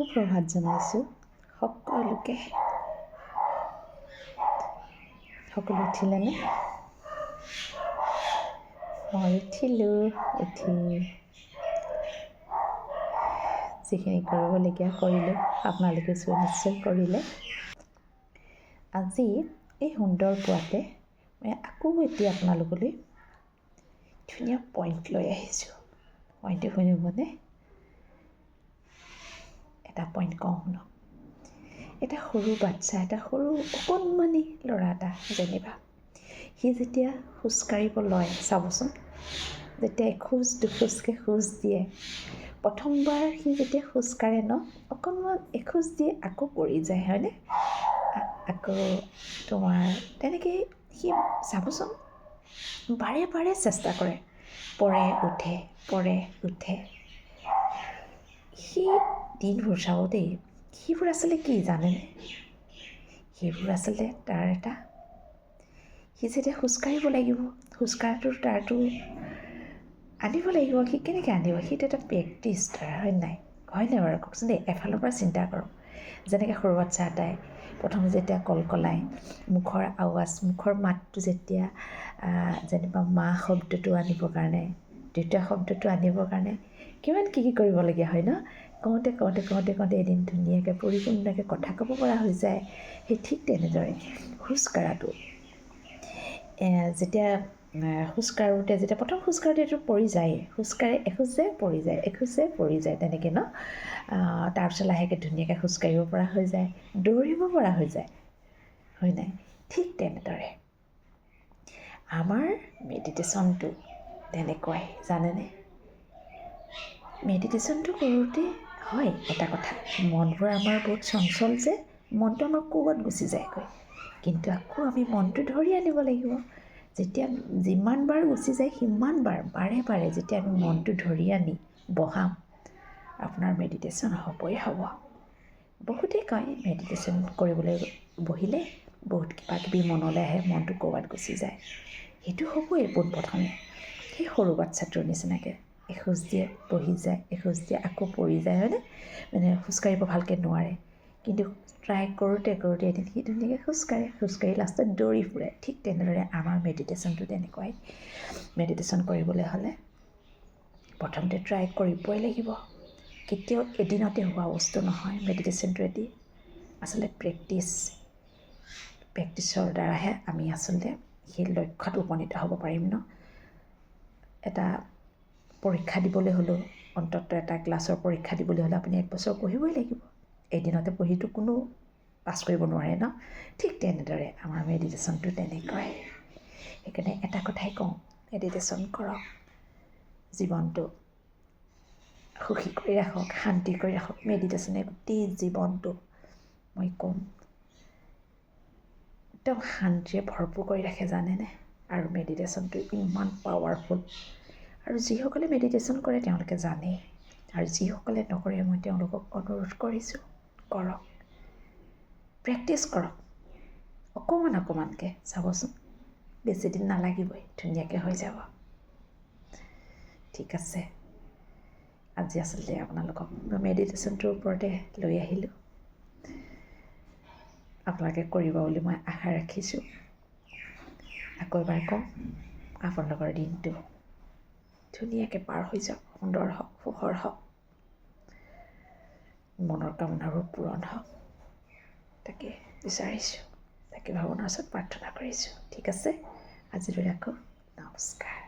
সুপ্ৰভাত জনাইছোঁ সকলোকে। সকলো উঠিলেনে? মই উঠিলোঁ। উঠি যিখিনি কৰিবলগীয়া কৰিলোঁ, আপোনালোকে নিশ্চয় কৰিলে। আজি এই সুন্দৰ পুৱাতে মই আকৌ এতিয়া আপোনালোকলৈ ধুনীয়া পইণ্ট লৈ আহিছোঁ। পইণ্টটো শুনিবনে? এটা পইণ্ট কওঁ শুনক। এটা সৰু বাচ্ছা, এটা সৰু অকণমানি ল'ৰা এটা যেনিবা, সি যেতিয়া খোজকাঢ়িব লয়, চাবচোন, যেতিয়া এখোজ দুখোজকৈ খোজ দিয়ে, প্ৰথমবাৰ সি যেতিয়া খোজকাঢ়ে ন, অকণমান এখোজ দিয়ে আকৌ পৰি যায়, হয়নে? আকৌ তোমাৰ তেনেকৈ সি চাবচোন বাৰে বাৰে চেষ্টা কৰে, পৰে উঠে, পৰে উঠে। সি দিনবোৰ চাব দেই, সেইবোৰ আচলতে কি জানেনে? সেইবোৰ আচলতে তাৰ এটা, সি যেতিয়া খোজকাঢ়িব লাগিব, খোজকঢ়াটো তাৰতো আনিব লাগিব। সি কেনেকৈ আনিব? সেইটো এটা প্ৰেক্টিছ তাৰ, হয় নাই? হয় নাই বাৰু কওকচোন দেই? এফালৰ পৰা চিন্তা কৰক। যেনেকৈ সৰু বাচ্ছা এটাই প্ৰথম যেতিয়া কলকলায়, মুখৰ আৱাজ, মুখৰ মাতটো যেতিয়া যেনিবা মা শব্দটো আনিবৰ কাৰণে, দ্বিতীয় শব্দটো আনিবৰ কাৰণে কিমান কি কৰিবলগীয়া হয় ন? কওঁতে এদিন ধুনীয়াকৈ পৰিপূৰ্ণকৈ কথা ক'ব পৰা হৈ যায়। সেই ঠিক তেনেদৰে খোজকঢ়াটো যেতিয়া খোজকাঢ়োতে, যেতিয়া প্ৰথম খোজকাঢ়োতে এইটো পৰি যায়, খোজকাঢ়ি এখোজে পৰি যায়, এখোজে পৰি যায়, তেনেকৈ ন? তাৰপিছত লাহেকৈ ধুনীয়াকৈ খোজকাঢ়িব পৰা হৈ যায়, দৌৰিব পৰা হৈ যায়, হয় নাই? ঠিক তেনেদৰে আমাৰ মেডিটেশ্যনটো তেনেকুৱাই, জানেনে? মেডিটেশ্যনটো কৰোঁতে হয় এটা কথা, মনবোৰ আমাৰ বহুত চঞ্চল যে, মনটো আমাৰ ক'ৰবাত গুচি যায়গৈ, কিন্তু আকৌ আমি মনটো ধৰি আনিব লাগিব। যেতিয়া যিমান বাৰ গুচি যায়, সিমান বাৰে বাৰে যেতিয়া আমি মনটো ধৰি আনি বহাম, আপোনাৰ মেডিটেশ্যন হ'বই হ'ব। বহুতেই কয় মেডিটেশ্যন কৰিবলৈ বহিলে বহুত কিবা কিবি মনলৈ আহে, মনটো ক'ৰবাত গুচি যায়। সেইটো হ'বই পোনপ্ৰথমে, সেই সৰু বাচ্ছাটোৰ নিচিনাকৈ এখোজ দিয়ে বহি যায়, এখোজ দিয়ে আকৌ পৰি যায়, হয়নে? মানে খোজকাঢ়িব ভালকৈ নোৱাৰে, কিন্তু ট্ৰাই কৰোঁতে এদিন সি ধুনীয়াকৈ খোজকাঢ়ি লাষ্টত দৌৰি ফুৰে। ঠিক তেনেদৰে আমাৰ মেডিটেশ্যনটো তেনেকুৱাই। মেডিটেশ্যন কৰিবলৈ হ'লে প্ৰথমতে ট্ৰাই কৰিবই লাগিব। কেতিয়াও এদিনতে হোৱা বস্তু নহয় মেডিটেশ্যনটো। আচলতে প্ৰেক্টিছৰ দ্বাৰাহে আমি আচলতে সেই লক্ষ্যত উপনীত হ'ব পাৰিম ন? এটা পৰীক্ষা দিবলৈ হ'লেও, অন্ততঃ এটা ক্লাছৰ পৰীক্ষা দিবলৈ হ'লে আপুনি 1 বছৰ পঢ়িবই লাগিব। এদিনতে পঢ়িটো কোনো পাছ কৰিব নোৱাৰে ন? ঠিক তেনেদৰে আমাৰ মেডিটেশ্যনটো তেনেকুৱাই। সেইকাৰণে এটা কথাই কওঁ, মেডিটেশ্যন কৰক, জীৱনটো সুখী কৰি ৰাখক, শান্তি কৰি ৰাখক। মেডিটেশ্যনে গোটেই জীৱনটো মই ক'ম একদম শান্তিৰে ভৰপূৰ কৰি ৰাখে, জানেনে? আৰু মেডিটেশ্যনটো ইমান পাৱাৰফুল। আৰু যিসকলে মেডিটেশ্যন কৰে তেওঁলোকে জানেই, আৰু যিসকলে নকৰে মই তেওঁলোকক অনুৰোধ কৰিছোঁ, কৰক, প্ৰেক্টিছ কৰক, অকণমানকৈ চাবচোন, বেছিদিন নালাগিবই, ধুনীয়াকৈ হৈ যাব। ঠিক আছে, আজি আচলতে আপোনালোকক মেডিটেশ্যনটোৰ ওপৰতে লৈ আহিলোঁ। আপোনালোকে কৰিব বুলি মই আশা ৰাখিছোঁ। আকৌ এবাৰ কওঁ, আপোনালোকৰ দিনটো ধুনীয়াকৈ পাৰ হৈ যাওক, সুন্দৰ হওক, সুখৰ হওক, মনৰ কামনাবোৰ পূৰণ হওক, তাকে বিচাৰিছোঁ, তাকে ভগৱানৰ ওচৰত প্ৰাৰ্থনা কৰিছোঁ। ঠিক আছে, আজিলৈ ৰাখোঁ, নমস্কাৰ।